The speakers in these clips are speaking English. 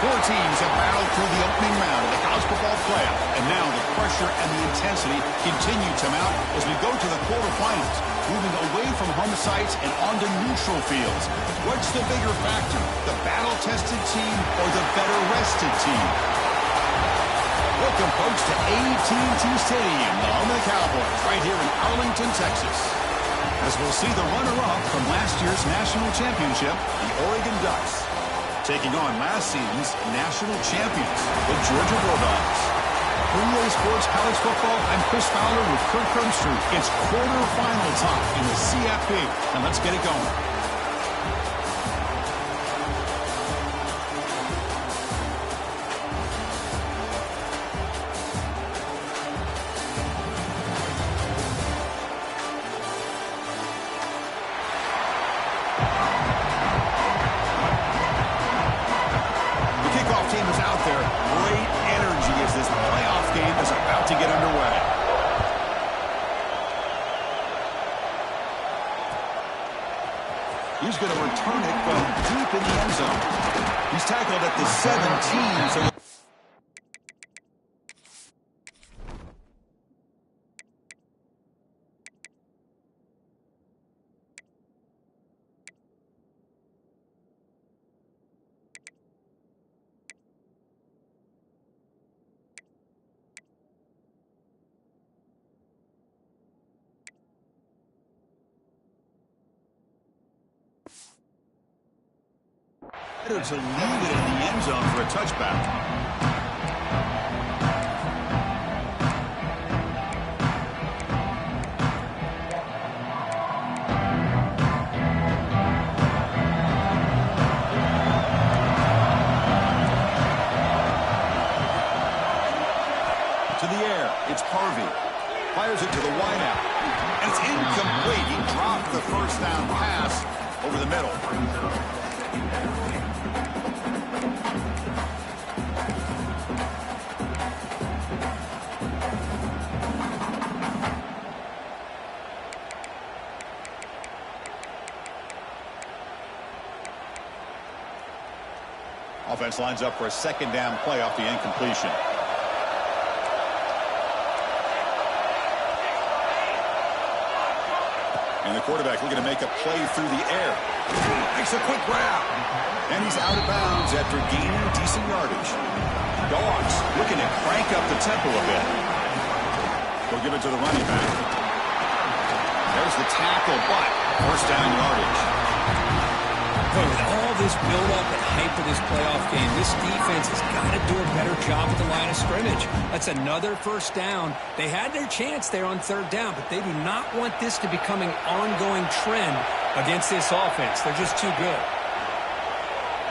Four teams have battled through the opening round of the college football playoff, and now the pressure and the intensity continue to mount as we go to the quarterfinals, moving away from home sites and onto neutral fields. What's the bigger factor, the battle-tested team or the better-rested team? Welcome, folks, to AT&T Stadium, the home of the Cowboys, right here in Arlington, Texas. As we'll see the runner-up from last year's national championship, the Oregon Ducks, taking on last season's national champions, the Georgia Bulldogs. For EA Sports College Football, I'm Chris Fowler with Kirk Herbstreit. It's quarterfinal time in the CFP, and let's get it going. He's going to return it from deep in the end zone. He's tackled at the 17, so to leave it in the end zone for a touchback. To the air, it's Harvey. Fires it to the wideout. And it's incomplete. He dropped the first down pass over the middle. Offense lines up for a second down play off the incompletion. And the quarterback looking to make a play through the air. Makes a quick grab. And he's out of bounds after gaining decent yardage. Dogs looking to crank up the tempo a bit. We'll give it to the running back. There's the tackle, but first down yardage. But with all this build-up and hype for this playoff game, this defense has got to do a better job at the line of scrimmage. That's another first down. They had their chance there on third down, but they do not want this to become an ongoing trend against this offense. They're just too good.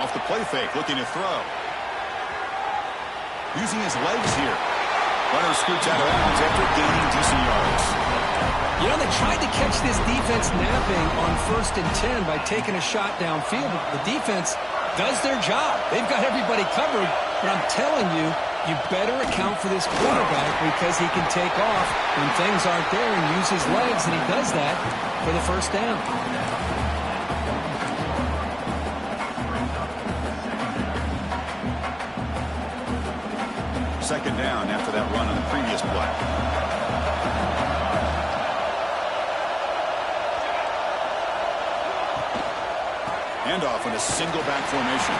Off the play fake, looking to throw. Using his legs here. Runner scoots out of bounds after gaining decent yards. You know, they tried to catch this defense napping on 1st and 10 by taking a shot downfield, but the defense does their job. They've got everybody covered, but I'm telling you, you better account for this quarterback because he can take off when things aren't there and use his legs, and he does that for the first down. Second down after that run on the previous play. Handoff in a single back formation.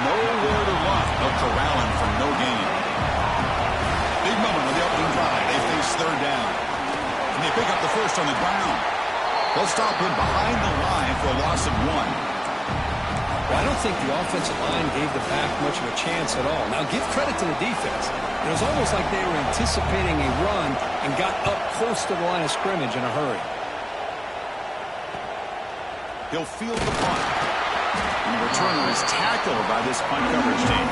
Nowhere to run. They'll corral him for no gain. Big moment on the opening drive. They face third down. And they pick up the first on the ground. They'll stop him behind the line for a loss of 1. Well, I don't think the offensive line gave the back much of a chance at all. Now, give credit to the defense. It was almost like they were anticipating a run and got up close to the line of scrimmage in a hurry. He'll field the punt. And the returner is tackled by this punt coverage team.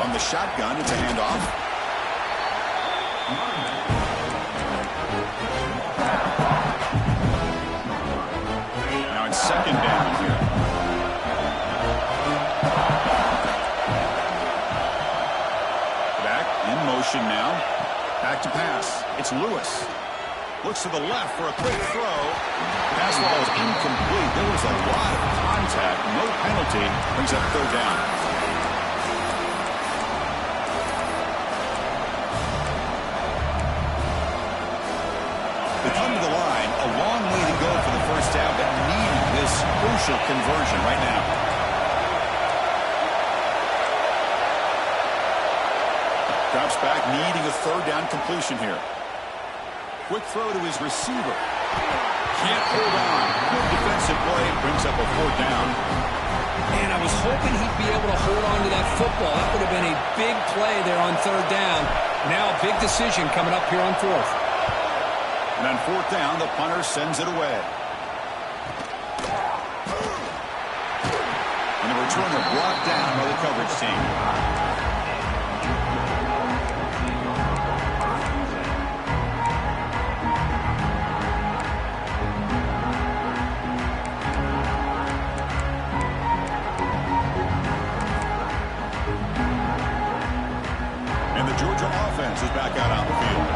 From the shotgun, it's a handoff. second down here. Back in motion now. Back to pass. It's Lewis. Looks to the left for a quick throw. Pass ball is incomplete. There was a lot of contact. No penalty. Brings up third down. They come to the line. A long way to go for the first down, but needing this crucial conversion right now. Drops back, needing a third down completion here. Quick throw to his receiver. Can't hold on. Good defensive play. Brings up a fourth down. And I was hoping he'd be able to hold on to that football. That would have been a big play there on third down. Now a big decision coming up here on fourth. And on fourth down, the punter sends it away. And the returner brought down by the coverage team. Is back out on the field.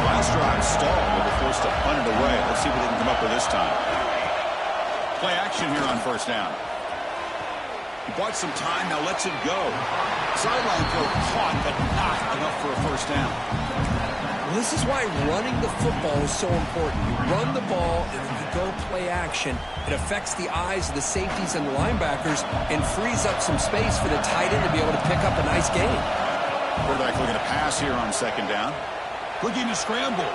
Last drive stalled, but they're forced to punt it away. Let's see what they can come up with this time. Play action here on first down. He bought some time, now lets it go. Sideline throw caught, but not enough for a first down. Well, this is why running the football is so important. You run the ball, and then you go play action. It affects the eyes of the safeties and the linebackers and frees up some space for the tight end to be able to pick up a nice gain. Quarterback looking to pass here on second down. Looking to scramble.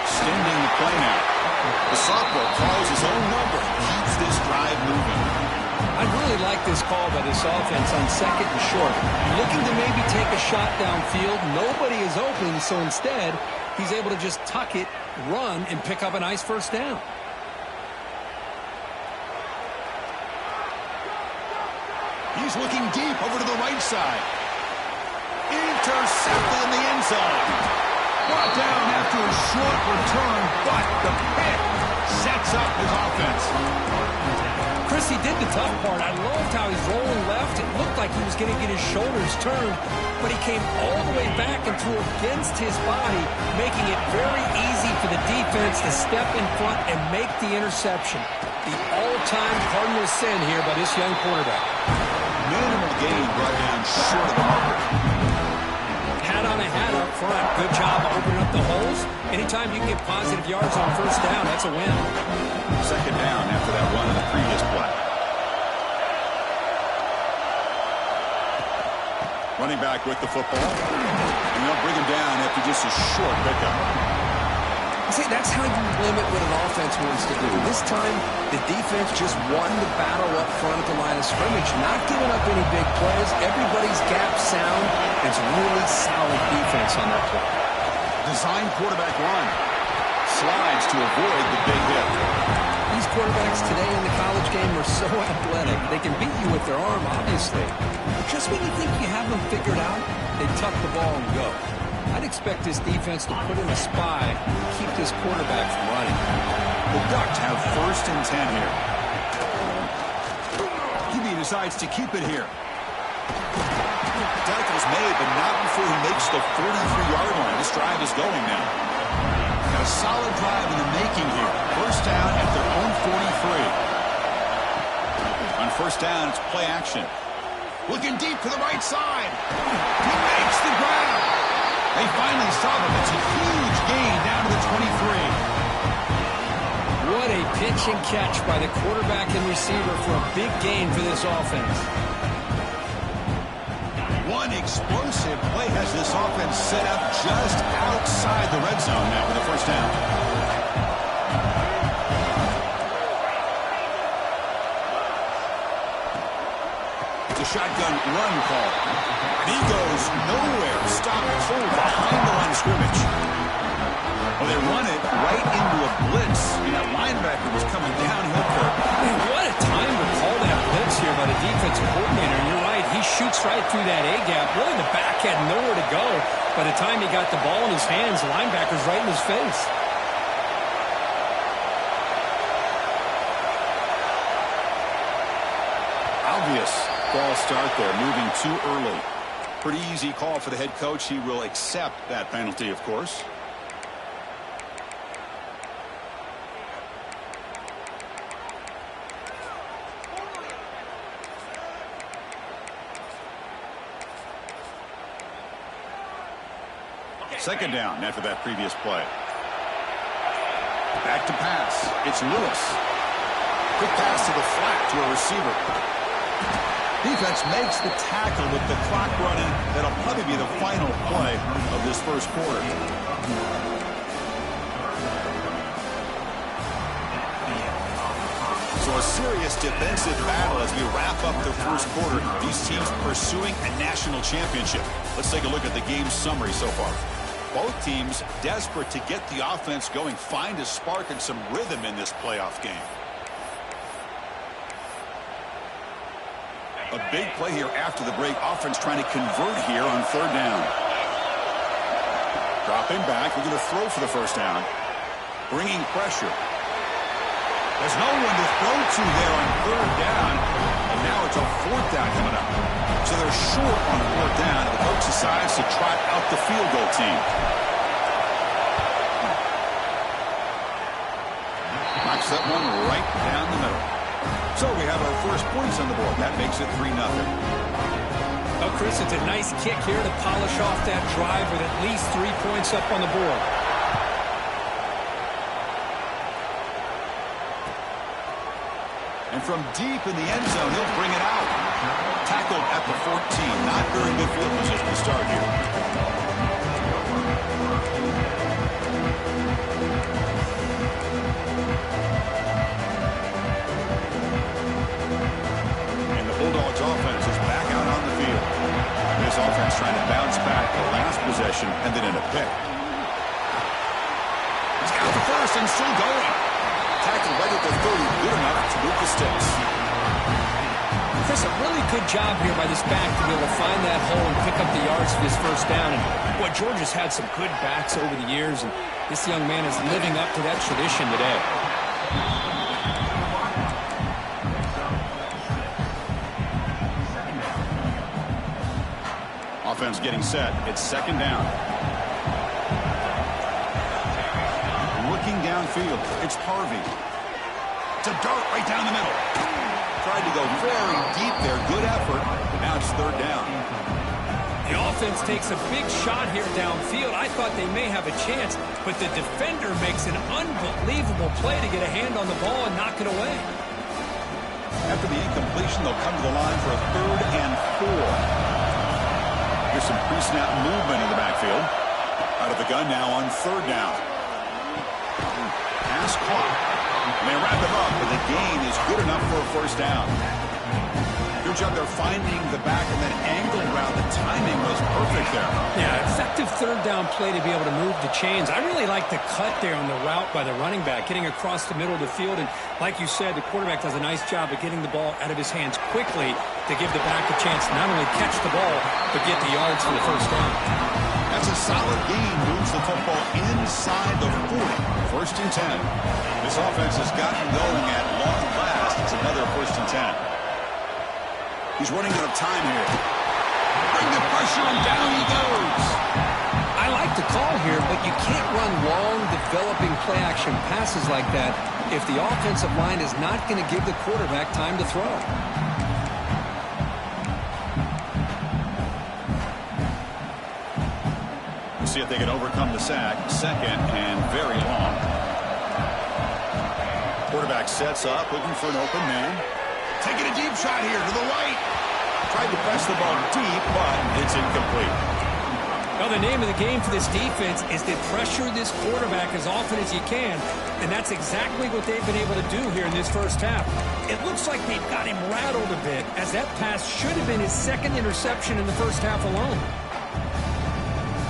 Extending the play now. The sophomore calls his own number. Keeps this drive moving. I really like this call by this offense on second and short. Looking to maybe take a shot downfield. Nobody is open, so instead, he's able to just tuck it, run, and pick up a nice first down. He's looking deep over to the right side. Intercepted in the end zone. Brought down after a short return, but the pick sets up his offense. Chris, he did the tough part. I loved how he's rolling left. It looked like he was going to get his shoulders turned, but he came all the way back and threw against his body, making it very easy for the defense to step in front and make the interception. The all-time Cardinal sin here by this young quarterback. Minimal gain brought down short of the marker. Hat on a hat up front. Good job of opening up the holes. Anytime you can get positive yards on first down, that's a win. Second down after that run on the previous play. Running back with the football. And they'll bring him down after just a short pickup. See, that's how you limit what an offense wants to do. This time, the defense just won the battle up front at the line of scrimmage, not giving up any big plays. Everybody's gap sound. It's really solid defense on that play. Design quarterback run. Slides to avoid the big hit. These quarterbacks today in the college game are so athletic. They can beat you with their arm, obviously. Just when you think you have them figured out, they tuck the ball and go. I'd expect this defense to put in a spy and keep this quarterback from running. The Ducks have first and 10 here. He decides to keep it here. Tackle's made, but not before he makes the 43-yard line. This drive is going now. Got a solid drive in the making here. First down at their own 43. On first down, it's play action. Looking deep to the right side. He makes the grab. They finally stop him. It's a huge gain down to the 23. What a pitch and catch by the quarterback and receiver for a big gain for this offense. One explosive play has this offense set up just outside the red zone now with a first down. It's a shotgun run call. And he goes nowhere. Stopped cold behind the line of scrimmage. Well, they run it right into a blitz. And that linebacker was coming downhill for it. Man, what a time to call that blitz here by the defensive coordinator. And you're right, he shoots right through that A-gap. Really, the back had nowhere to go. By the time he got the ball in his hands, the linebacker's right in his face. Lewis. False start there, moving too early. Pretty easy call for the head coach. He will accept that penalty, of course. Second down after that previous play. Back to pass. It's Lewis. Quick pass to the flat to a receiver. Defense makes the tackle with the clock running. That'll probably be the final play of this first quarter. So a serious defensive battle as we wrap up the first quarter. These teams pursuing a national championship. Let's take a look at the game summary so far. Both teams desperate to get the offense going, find a spark and some rhythm in this playoff game. A big play here after the break. Offense trying to convert here on third down. Dropping back, looking to throw for the first down. Bringing pressure. There's no one to throw to there on third down. And now it's a fourth down coming up. So they're short on fourth down. And the coach decides to trot out the field goal team. Knocks that one right down the middle. So we have our first points on the board. That makes it 3-0. Oh, Chris, it's a nice kick here to polish off that drive with at least 3 points up on the board. And from deep in the end zone, he'll bring it out. Tackled at the 14. Not very good field position to start here. And the Bulldogs offense is back out on the field. This offense trying to bounce back the last possession and then in a pick. He's got the first and still going. Tackle right at the 30, good enough to move the sticks. Chris, a really good job here by this back to be able to find that hole and pick up the yards for this first down. And boy, Georgia's had some good backs over the years, and this young man is living up to that tradition today. Offense getting set. It's second down. Looking downfield, it's Harvey. It's a dart right down the middle. Tried to go very deep there. Good effort. Now it's third down. The offense takes a big shot here downfield. I thought they may have a chance, but the defender makes an unbelievable play to get a hand on the ball and knock it away. After the incompletion, they'll come to the line for a 3rd and 4. Here's some pre-snap movement in the backfield. Out of the gun now on third down. Pass caught. They wrap him up, but the gain is good enough for a first down. Good job there finding the back and then angle route. The timing was perfect there. Yeah, effective third down play to be able to move the chains. I really like the cut there on the route by the running back, getting across the middle of the field. And like you said, the quarterback does a nice job of getting the ball out of his hands quickly to give the back a chance to not only catch the ball, but get the yards for the first down. That's a solid gain. Moves the football inside the 40. 1st and 10. This offense has gotten going at long last. It's another 1st and 10. He's running out of time here. Bring the pressure and down he goes. I like the call here, but you can't run long, developing play-action passes like that if the offensive line is not going to give the quarterback time to throw. See if they can overcome the sack. Second and very long. Quarterback sets up, looking for an open man. Taking a deep shot here to the right. Tried to press the ball deep, but it's incomplete. Well, the name of the game for this defense is to pressure this quarterback as often as you can, and that's exactly what they've been able to do here in this first half. It looks like they've got him rattled a bit, as that pass should have been his 2nd interception in the first half alone.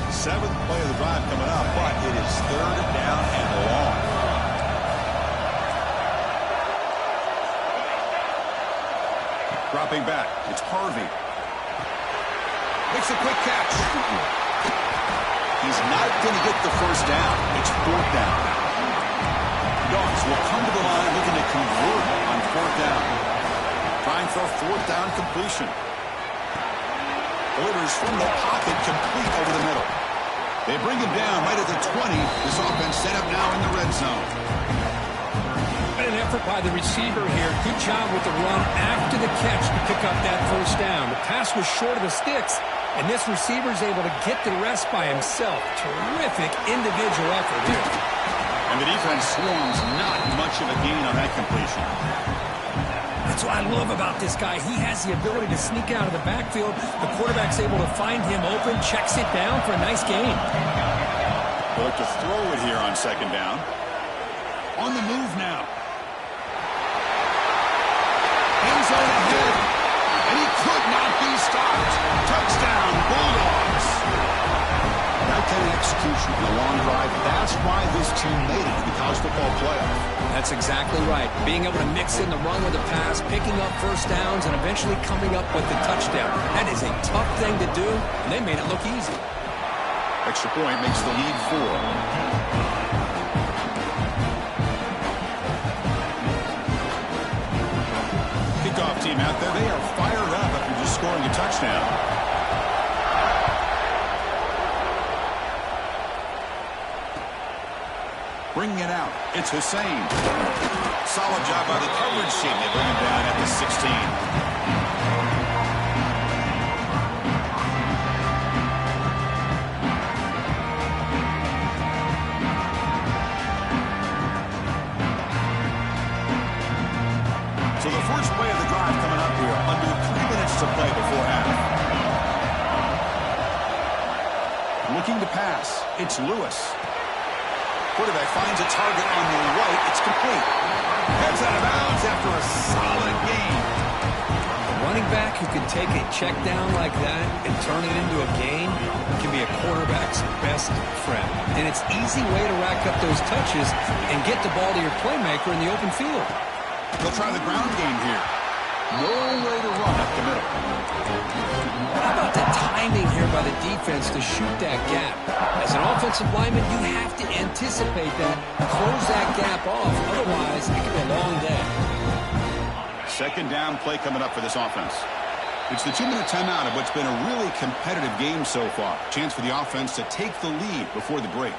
7th play of the drive coming up, but it is 3rd down and long. Dropping back, it's Harvey. Makes a quick catch. He's not going to get the first down. It's 4th down. Dogs will come to the line looking to convert on 4th down. Designed for a fourth down completion. Delivers from the pocket, complete over the middle. They bring him down right at the 20. This offense set up now in the red zone. An effort by the receiver here. Good job with the run after the catch to pick up that first down. The pass was short of the sticks, and this receiver is able to get the rest by himself. Terrific individual effort here. And the defense swarms not much of a gain on that completion. That's what I love about this guy. He has the ability to sneak out of the backfield. The quarterback's able to find him open, checks it down for a nice gain. They'll look to throw it here on second down. On the move now. End zone ahead. And he could not be stopped. Touchdown, Bulldogs. That kind of execution in a long drive, that's why this team made it in the college football playoff. That's exactly right. Being able to mix in the run with the pass, picking up first downs, and eventually coming up with the touchdown. That is a tough thing to do, and they made it look easy. Extra point makes the lead 4. Kickoff team out there, they are fired up after just scoring a touchdown. Bringing it out, it's Hussein. Solid job by the coverage team. They bring him down at the 16. So the first play of the drive coming up here, under 3 minutes to play before half. Looking to pass, it's Lewis. Quarterback finds a target on the right. It's complete. Heads out of bounds after a solid gain. A running back who can take a check down like that and turn it into a gain can be a quarterback's best friend. And it's an easy way to rack up those touches and get the ball to your playmaker in the open field. They'll try the ground game here. No way to run up the middle. How about the timing here by the defense to shoot that gap? As an offensive lineman, you have to anticipate that, close that gap off. Otherwise, it could be a long day. Second down play coming up for this offense. It's the 2-minute timeout of what's been a really competitive game so far. Chance for the offense to take the lead before the break.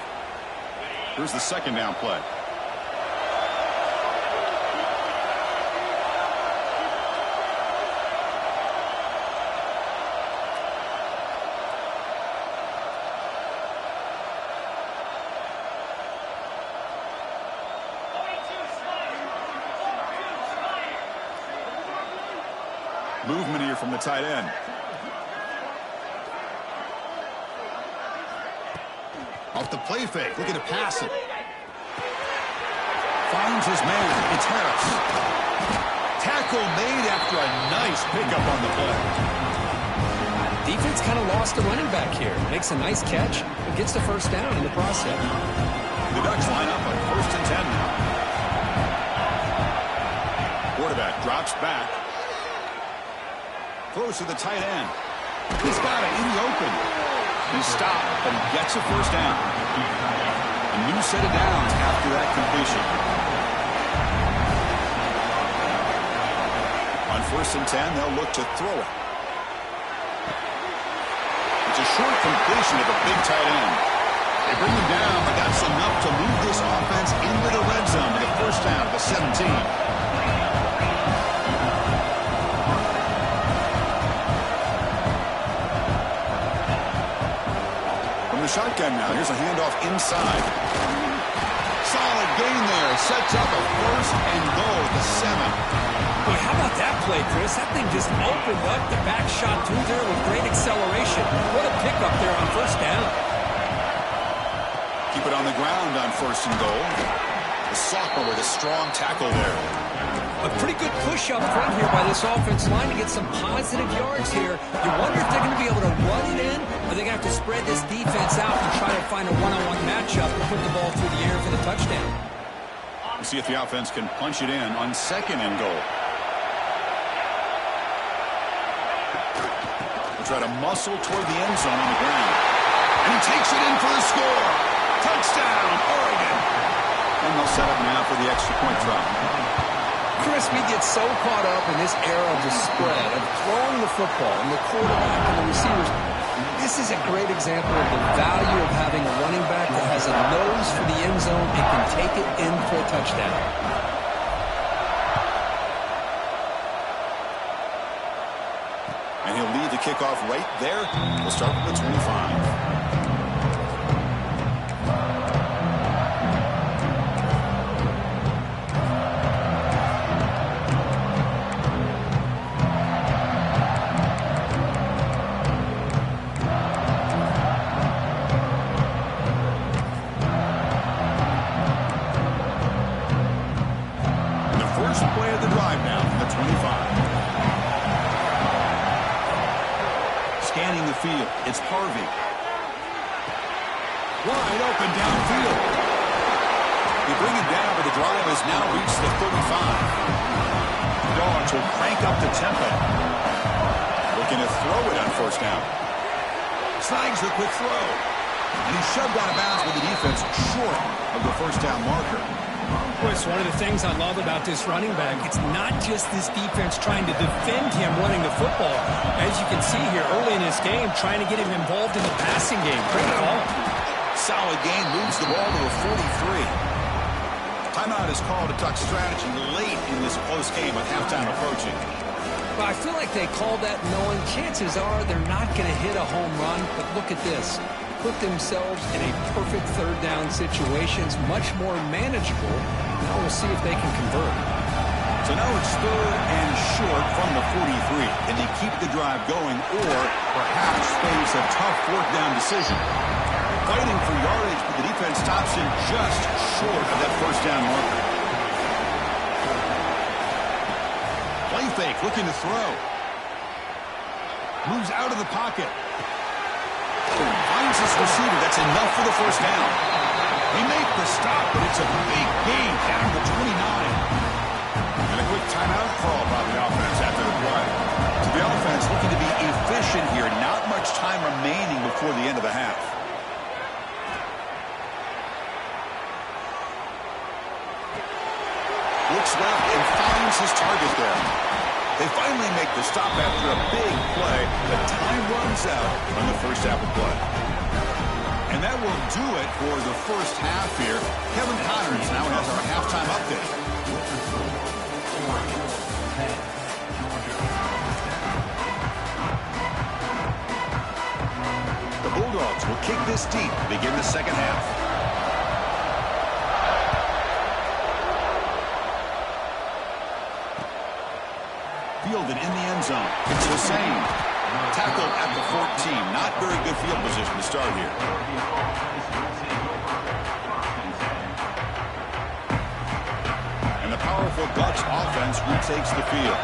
Here's the second down play. Movement here from the tight end. Off the play fake, looking to pass it. Finds his man, it's Harris. Tackle made after a nice pickup on the play. Defense kind of lost the running back here. Makes a nice catch, but gets the first down in the process. The Ducks line up on 1st and 10 now. Quarterback drops back. Throws to the tight end. He's got it in the open. He stopped, but he gets a first down. A new set of downs after that completion. On 1st and 10, they'll look to throw it. It's a short completion of a big tight end. They bring him down, but that's enough to move this offense into the red zone with a first down at the 17. Shotgun now. Here's a handoff inside. Solid gain there. Sets up a 1st and goal at the 7. Boy, how about that play, Chris? That thing just opened up. The back shot through there with great acceleration. What a pickup there on first down. Keep it on the ground on 1st and goal. The sophomore with a strong tackle there. A pretty good push up front here by this offensive line to get some positive yards here. You wonder if they're going to be able to run it in, or they're going to have to spread this defense out and try to find a one-on-one matchup and put the ball through the air for the touchdown. We'll see if the offense can punch it in on 2nd and goal. We'll try to muscle toward the end zone on the ground. And he takes it in for the score. Touchdown, Oregon. And they'll set up now for the extra point try. Chris, we get so caught up in this era of the spread, of throwing the football and the quarterback and the receivers. This is a great example of the value of having a running back that has a nose for the end zone and can take it in for a touchdown. And he'll lead the kickoff right there. We'll start with the 25. Field. It's Harvey. Wide open downfield. They bring it down, but the drive has now reached the 35. The Dogs will crank up the tempo. Looking to throw it on first down. Snags the quick throw. And he's shoved out of bounds with the defense short of the first down marker. Chris, one of the things I love about this running back, it's not just this defense trying to defend him running the football. As you can see here early in this game, trying to get him involved in the passing game. Great call. Solid gain, moves the ball to a 43. Timeout is called to talk strategy late in this close game with halftime approaching. But I feel like they called that knowing chances are they're not going to hit a home run. But look at this. Put themselves in a perfect third down situation. It's much more manageable. Now we'll see if they can convert. So now it's third and short from the 43. Can they keep the drive going or perhaps face a tough fourth down decision? Fighting for yardage, but the defense stops him just short of that first down marker. Play fake, looking to throw. Moves out of the pocket. Finds his receiver. That's enough for the first down. He made the stop, but it's a big gain down to 29. And a quick timeout call by the offense after the play. So the offense looking to be efficient here. Not much time remaining before the end of the half. Looks left and finds his target there. They finally make the stop after a big play, but time runs out on the first half of play. And that will do it for the first half here. Kevin Connors now has our halftime update. The Bulldogs will kick this deep to begin the second half. Fielded in the end zone. It's Hussein. Tackled at the 14. Not very good field position to start here. And the powerful Bucs offense retakes the field.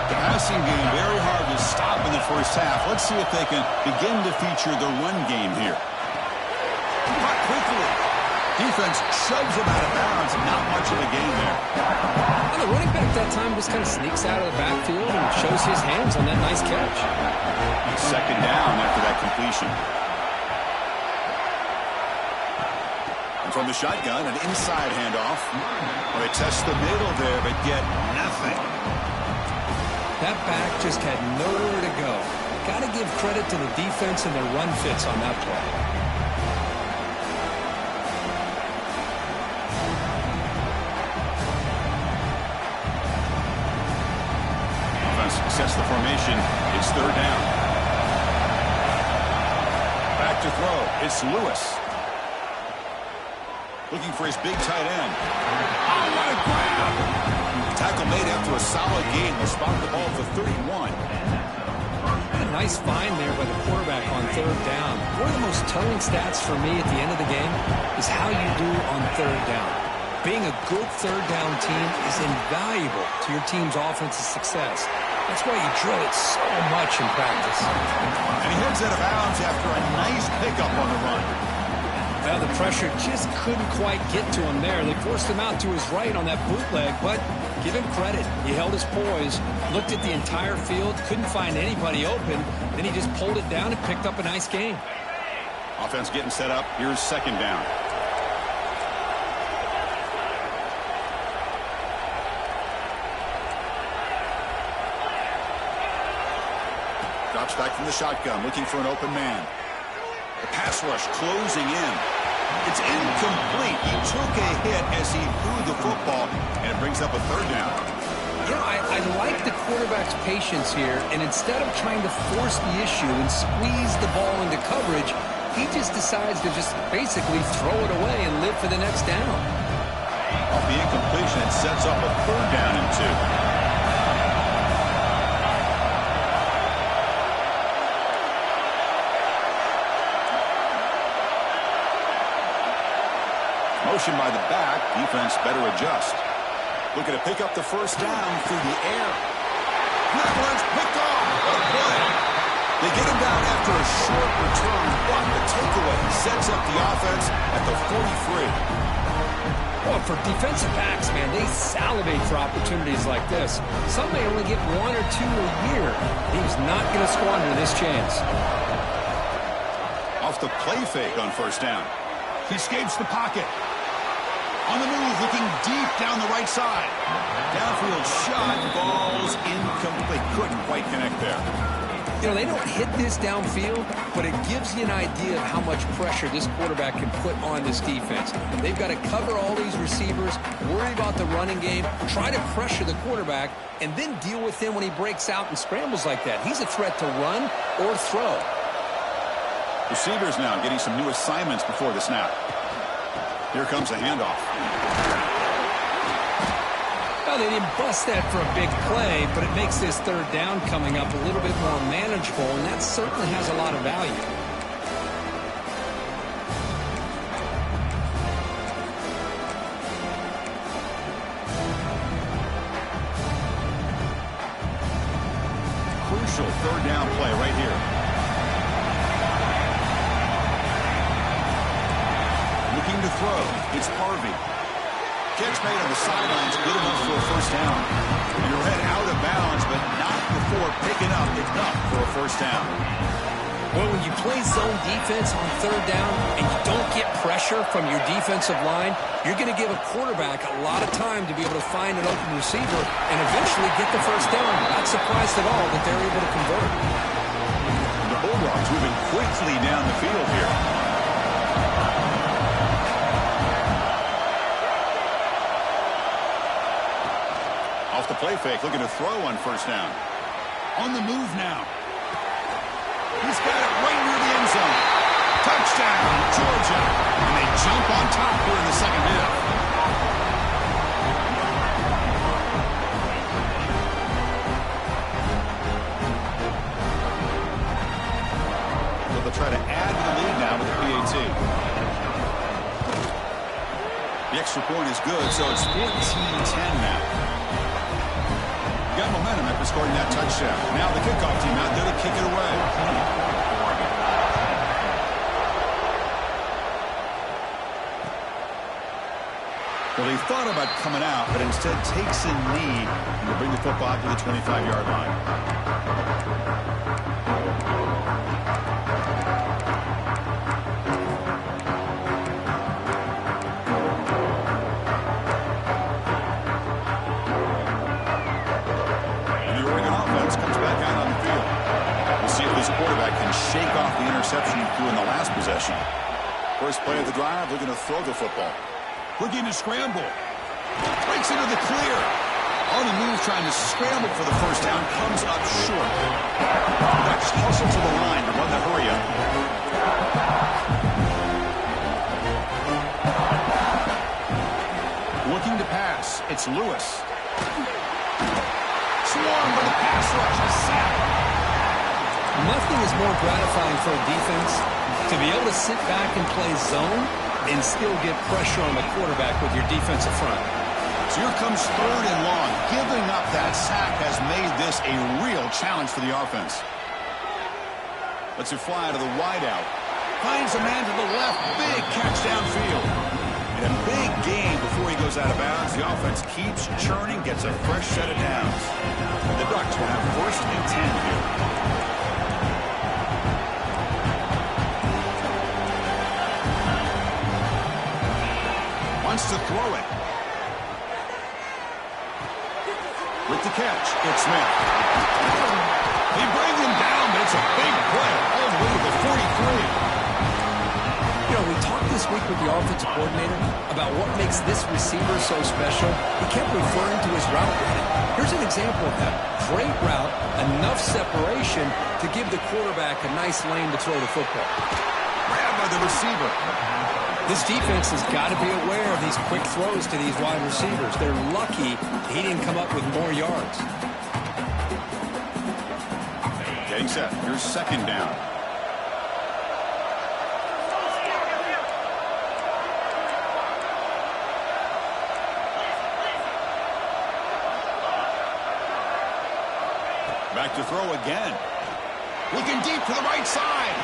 The passing game very hard to stop in the first half. Let's see if they can begin to feature the run game here. Caught quickly. Defense shoves him out of bounds. Not much of a gain there. And the running back that time just kind of sneaks out of the backfield and shows his hands on that nice catch. Second down after that completion. And from the shotgun, an inside handoff. Well, they test the middle there, but get nothing. That back just had nowhere to go. Got to give credit to the defense and their run fits on that play. Sets the formation. It's third down. Back to throw. It's Lewis. Looking for his big tight end. Oh, what a grab! Tackle made after a solid gain. Will spot the ball for 31. A nice find there by the quarterback on third down. One of the most telling stats for me at the end of the game is how you do on third down. Being a good third down team is invaluable to your team's offensive success. That's why you drill it so much in practice. And he heads out of bounds after a nice pickup on the run. Well, the pressure just couldn't quite get to him there. They forced him out to his right on that bootleg, but give him credit. He held his poise, looked at the entire field, couldn't find anybody open. Then he just pulled it down and picked up a nice gain. Offense getting set up. Here's second down. Drops back from the shotgun, looking for an open man. The pass rush closing in. It's incomplete. He took a hit as he threw the football, and it brings up a third down. You know, I like the quarterback's patience here, and instead of trying to force the issue and squeeze the ball into coverage, he just decides to just basically throw it away and live for the next down. Off the incompletion, it sets up a third down and 2. Motion by the back. Defense better adjust. Looking to pick up the first down through the air. Cleveland's picked off. What a play. They get him down after a short return, but the takeaway sets up the offense at the 43. Well, for defensive backs, man, they salivate for opportunities like this. Some may only get 1 or 2 a year. He's not going to squander this chance. Off the play fake on first down. He escapes the pocket. On the move, looking deep down the right side. Downfield shot, balls incomplete. Couldn't quite connect there. You know, they don't hit this downfield, but it gives you an idea of how much pressure this quarterback can put on this defense. They've got to cover all these receivers, worry about the running game, try to pressure the quarterback, and then deal with him when he breaks out and scrambles like that. He's a threat to run or throw. Receivers now getting some new assignments before the snap. Here comes a handoff. Well, they didn't bust that for a big play, but it makes this third down coming up a little bit more manageable, and that certainly has a lot of value. Crucial third down play right here. Looking to throw. It's Harvey. Catch made on the sidelines, good enough for a first down. And you're head out of bounds, but not before picking up enough for a first down. Well, when you play zone defense on third down and you don't get pressure from your defensive line, you're going to give a quarterback a lot of time to be able to find an open receiver and eventually get the first down. Not surprised at all that they're able to convert. The Bulldogs moving quickly down the field here. Off the play fake, looking to throw on first down. On the move now. He's got it right near the end zone. Touchdown, Georgia. And they jump on top here in the second half. So they'll try to add to the lead now with the PAT. The extra point is good, so it's 14-10 now. Got momentum after scoring that touchdown. Now the kickoff team out there to kick it away. Well, they thought about coming out, but instead takes a knee and will bring the football to the 25-yard line. Quarterback can shake off the interception he threw in the last possession. First play of the drive, looking to throw the football. Looking to scramble. Breaks into the clear. On the move, trying to scramble for the first down. Comes up short. Ducks hustle to the line to run the hurry up. Looking to pass. It's Lewis. Swarmed by the pass rush. A sack. Nothing is more gratifying for a defense to be able to sit back and play zone and still get pressure on the quarterback with your defensive front. So here comes third and long. Giving up that sack has made this a real challenge for the offense. Lets it fly to the wideout. Finds a man to the left. Big catch downfield. And a big gain before he goes out of bounds. The offense keeps churning, gets a fresh set of downs. The Ducks will have first and 10 here. To throw it. With the catch, it's Smith. They bring him down, but That's a big play all the way to the 43. You know, we talked this week with the offensive coordinator about what makes this receiver so special. He kept referring to his route running. Here's an example of that. Great route, enough separation to give the quarterback a nice lane to throw the football. Grabbed by the receiver. This defense has got to be aware of these quick throws to these wide receivers. They're lucky he didn't come up with more yards. Getting set. Here's second down. Back to throw again. Looking deep to the right side.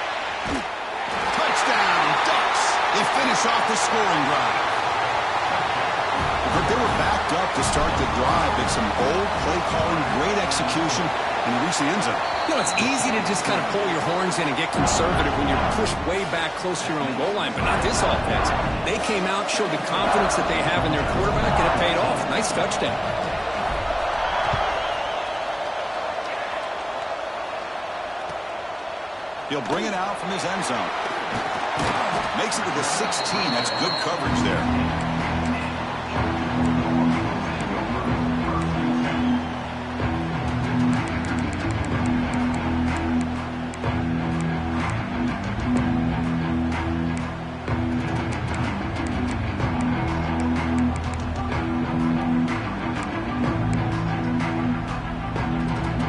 Touchdown, Ducks. They finish off the scoring drive. But they were backed up to start the drive. Did some bold play calling, great execution, and reached the end zone. You know, it's easy to just kind of pull your horns in and get conservative when you're pushed way back close to your own goal line, but not this offense. They came out, showed the confidence that they have in their quarterback, and it paid off. Nice touchdown. He'll bring it out from his end zone. Makes it to the 16. That's good coverage there.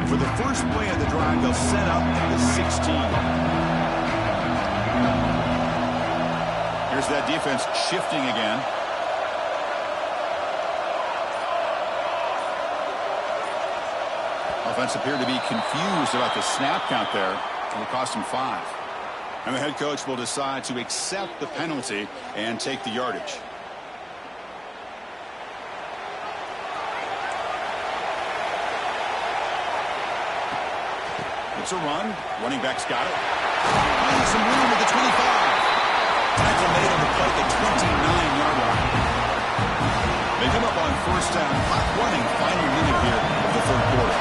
For the first play of the drive, they'll set up at the 16. Here's that defense shifting again. Offense appeared to be confused about the snap count there. It will cost him 5. And the head coach will decide to accept the penalty and take the yardage. It's a run. Running back's got it. Finds some room at the 25. Tackle made on the play at the 29-yard line. They come up on first down. Clock running. Final minute here of the third quarter.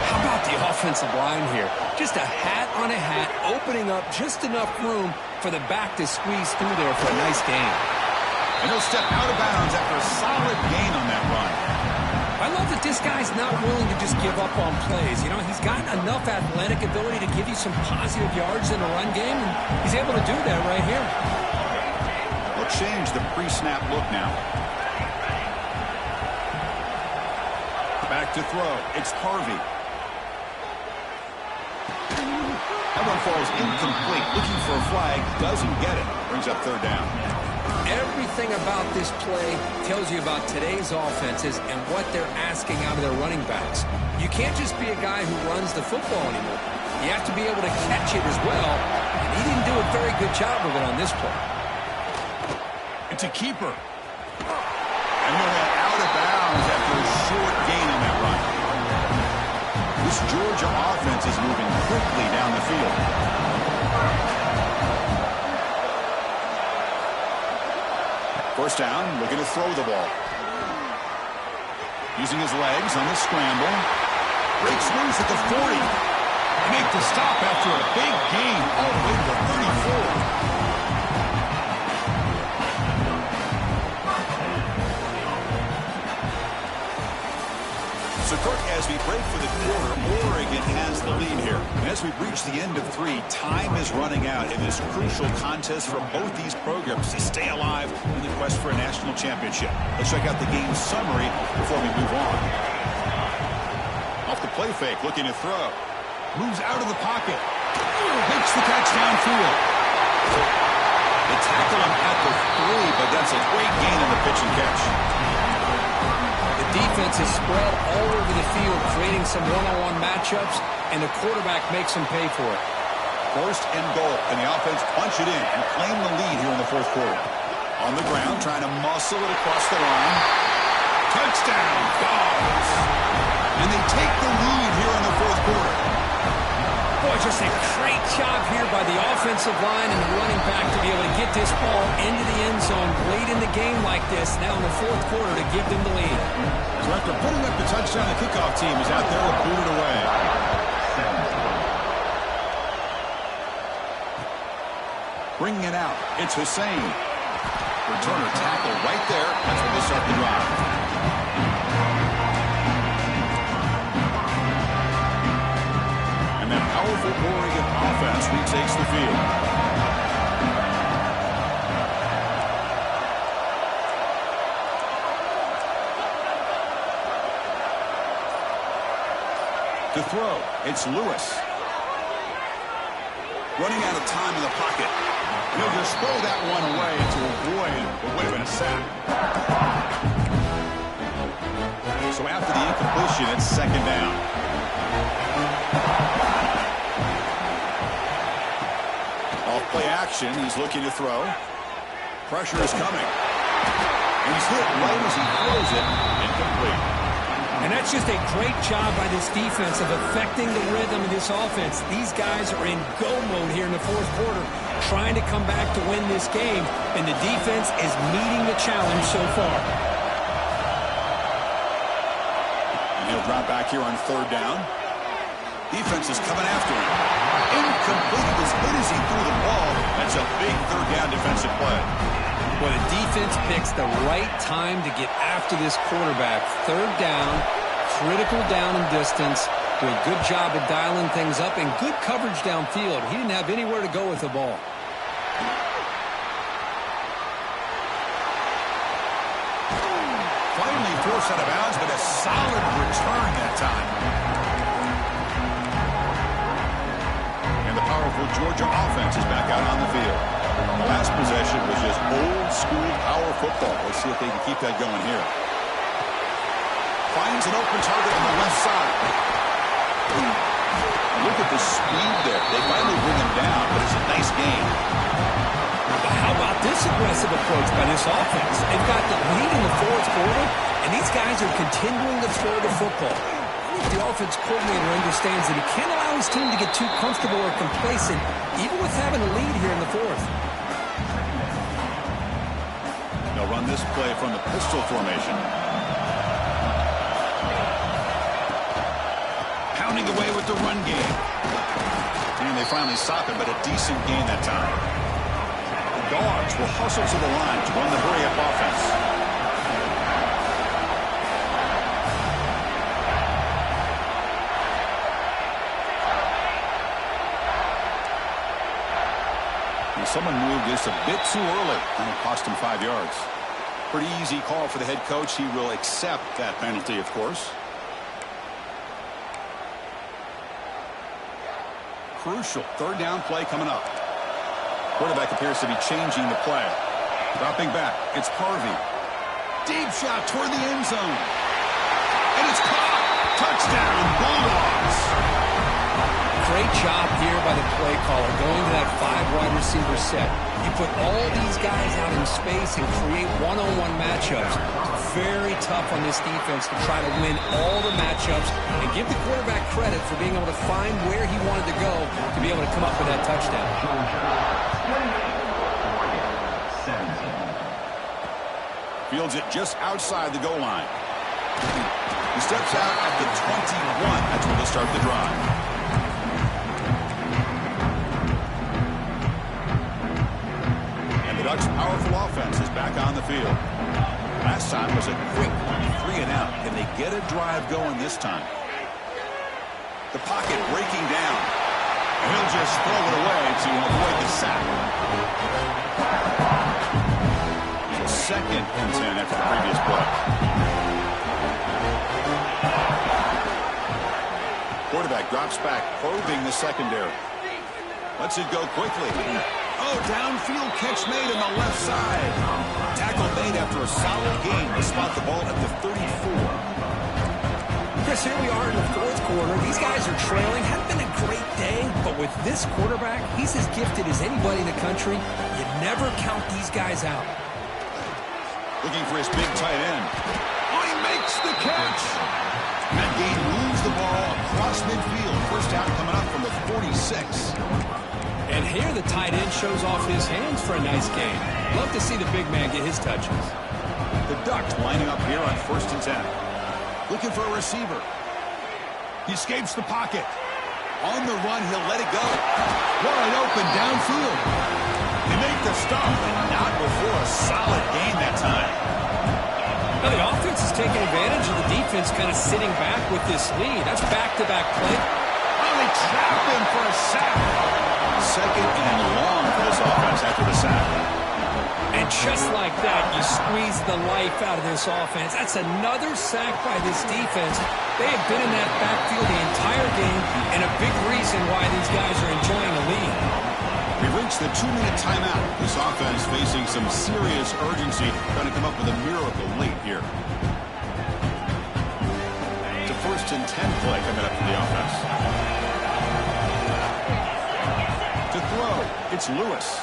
How about the offensive line here? Just a hat on a hat, opening up just enough room for the back to squeeze through there for a nice gain. And he'll step out of bounds after a solid gain on that run. I love that this guy's not willing to just give up on plays. You know, he's got enough athletic ability to give you some positive yards in the run game, and he's able to do that right here. We'll change the pre-snap look now. Back to throw. It's Harvey. That one falls incomplete. Looking for a flag. Doesn't get it. Brings up third down. Everything about this play tells you about today's offenses and what they're asking out of their running backs. You can't just be a guy who runs the football anymore. You have to be able to catch it as well, and he didn't do a very good job of it on this play. It's a keeper. And he'll head out of bounds after a short gain on that run. This Georgia offense is moving quickly down the field. First down, looking to throw the ball. Using his legs on the scramble. Breaks loose at the 40. They make the stop after a big gain all the way to the 34. So, Kirk, as we break for the quarter, Oregon has the lead here. And as we reach the end of 3, time is running out in this crucial contest for both these programs to stay alive in the quest for a national championship. Let's check out the game summary before we move on. Off the play fake, looking to throw. Moves out of the pocket. Makes the catch downfield. They tackle him at the 3, but that's a great gain on the pitch and catch. Defense is spread all over the field, creating some one-on-one matchups, and the quarterback makes them pay for it. First and goal, and the offense punch it in and claim the lead here in the fourth quarter. On the ground, trying to muscle it across the line. Touchdown, Dogs! And they take the lead here in the fourth quarter. Boy, just a great job here by the offensive line and the running back to be able to get this ball into the end zone late in the game like this, now in the fourth quarter, to give them the lead. So after putting up the touchdown, the kickoff team is out there to boot it away. Bringing it out, it's Hussein. Returner tackle right there. That's where they start the drive. And that powerful Oregon offense retakes the field. To throw, it's Lewis. Running out of time in the pocket. And he'll just throw that one away to avoid what would have been a sack. So after the incompletion, it's second down. Off play action, he's looking to throw. Pressure is coming. And he's hit right as he throws it. Incomplete. And that's just a great job by this defense of affecting the rhythm of this offense. These guys are in go mode here in the fourth quarter, trying to come back to win this game, and the defense is meeting the challenge so far. And he'll drop back here on third down. Defense is coming after him. Incomplete as good as he threw the ball. That's a big third down defensive play. Well, the defense picks the right time to get after this quarterback. Third down, critical down and distance. Do a good job of dialing things up and good coverage downfield. He didn't have anywhere to go with the ball. Finally forced out of bounds, but a solid return that time. And the powerful Georgia offense is back out on the field. The last possession was just old-school power football. Let's see if they can keep that going here. Finds an open target on the left side. Look at the speed there. They finally bring him down, but it's a nice game. But how about this aggressive approach by this offense? They've got the lead in the fourth quarter, and these guys are continuing to throw the football. I think the offense coordinator understands that he can't allow his team to get too comfortable or complacent, even with having a lead here in the fourth. They'll run this play from the pistol formation. Pounding away with the run game. And they finally stop it, but a decent gain that time. The Dogs will hustle to the line to run the hurry-up offense. Someone moved this a bit too early, and it cost him 5 yards. Pretty easy call for the head coach. He will accept that penalty, of course. Crucial third down play coming up. Quarterback appears to be changing the play. Dropping back, it's Harvey. Deep shot toward the end zone. And it's caught. Touchdown, Bulldogs. Great job here by the play caller, going to that 5-wide receiver set. You put all these guys out in space and create one-on-one matchups. Very tough on this defense to try to win all the matchups and give the quarterback credit for being able to find where he wanted to go to be able to come up with that touchdown. Fields it just outside the goal line. He steps out at the 21. That's where they'll start the drive. Ducks' powerful offense is back on the field. Last time was a quick 3 and out. Can they get a drive going this time? The pocket breaking down. And he'll just throw it away to avoid the sack. It's 2nd and 10 after the previous play. Quarterback drops back, probing the secondary. Lets it go quickly. Oh, downfield catch made on the left side. Tackle made after a solid gain to spot the ball at the 34. Chris, here we are in the fourth quarter. These guys are trailing. Hadn't been a great day, but with this quarterback, he's as gifted as anybody in the country. You never count these guys out. Looking for his big tight end. Oh, he makes the catch. Matt Gay moves the ball across midfield. First out coming up from the 46. And here the tight end shows off his hands for a nice game. Love to see the big man get his touches. The Ducks lining up here on 1st and 10. Looking for a receiver. He escapes the pocket. On the run, he'll let it go. Wide open downfield. They make the stop, and not before a solid gain that time. Now the offense is taking advantage of the defense kind of sitting back with this lead. That's back-to-back play. Oh, they trap him for a sack. Second and long for this offense after the sack. And just like that, you squeeze the life out of this offense. That's another sack by this defense. They have been in that backfield the entire game, and a big reason why these guys are enjoying the lead. We've reached the 2-minute timeout. This offense facing some serious urgency, trying to come up with a miracle late here. It's a 1st and 10 play coming up for the offense. To throw, it's Lewis.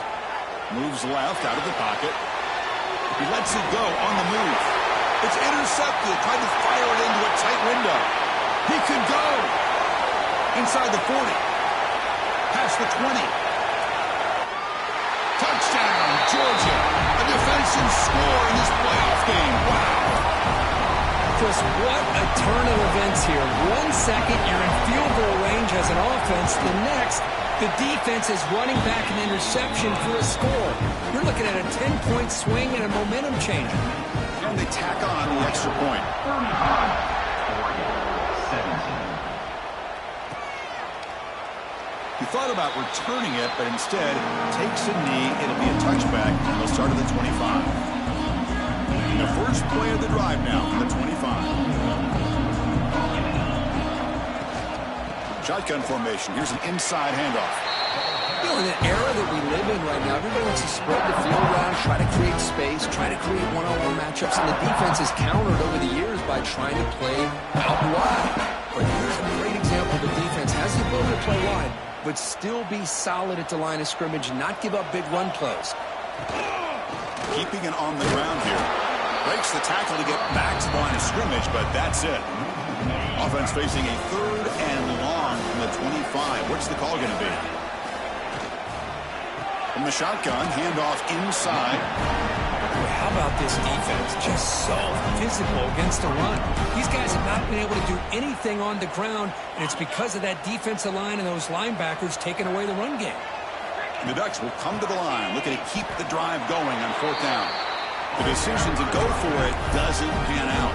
Moves left out of the pocket. He lets it go on the move. It's intercepted, trying to fire it into a tight window. He can go. Inside the 40. Past the 20. Touchdown, Georgia. A defensive score in this playoff game. Wow. Chris, what a turn of events here. 1 second, you're in field goal range as an offense. The next, the defense is running back an interception for a score. You're looking at a 10-point swing and a momentum changer. And they tack on the extra point. He thought about returning it, but instead takes a knee. It'll be a touchback, and they'll start at the 25. The first play of the drive now from the 25. Shotgun formation. Here's an inside handoff. You know, in the era that we live in right now, everybody wants to spread the field around, try to create space, try to create one-on-one matchups, and the defense has countered over the years by trying to play out wide. But here's a great example. The defense has the ability to play wide, but still be solid at the line of scrimmage, not give up big run plays. Keeping it on the ground here. Breaks the tackle to get back to the line of scrimmage, but that's it. Offense facing a 3rd and long from the 25. What's the call going to be? From the shotgun, handoff inside. How about this defense? Just so physical against the run. These guys have not been able to do anything on the ground, and it's because of that defensive line and those linebackers taking away the run game. The Ducks will come to the line, looking to keep the drive going on 4th down. The decision to go for it doesn't pan out.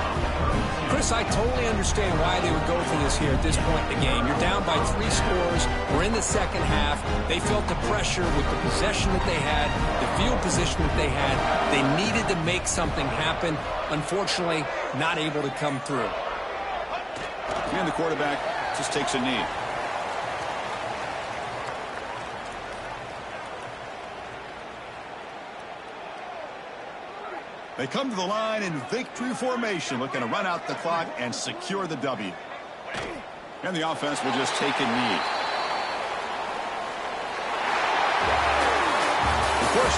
Chris, I totally understand why they would go for this here at this point in the game. You're down by 3 scores. We're in the second half. They felt the pressure with the possession that they had, the field position that they had. They needed to make something happen. Unfortunately, not able to come through. And the quarterback just takes a knee. They come to the line in victory formation, looking to run out the clock and secure the W. And the offense will just take a knee.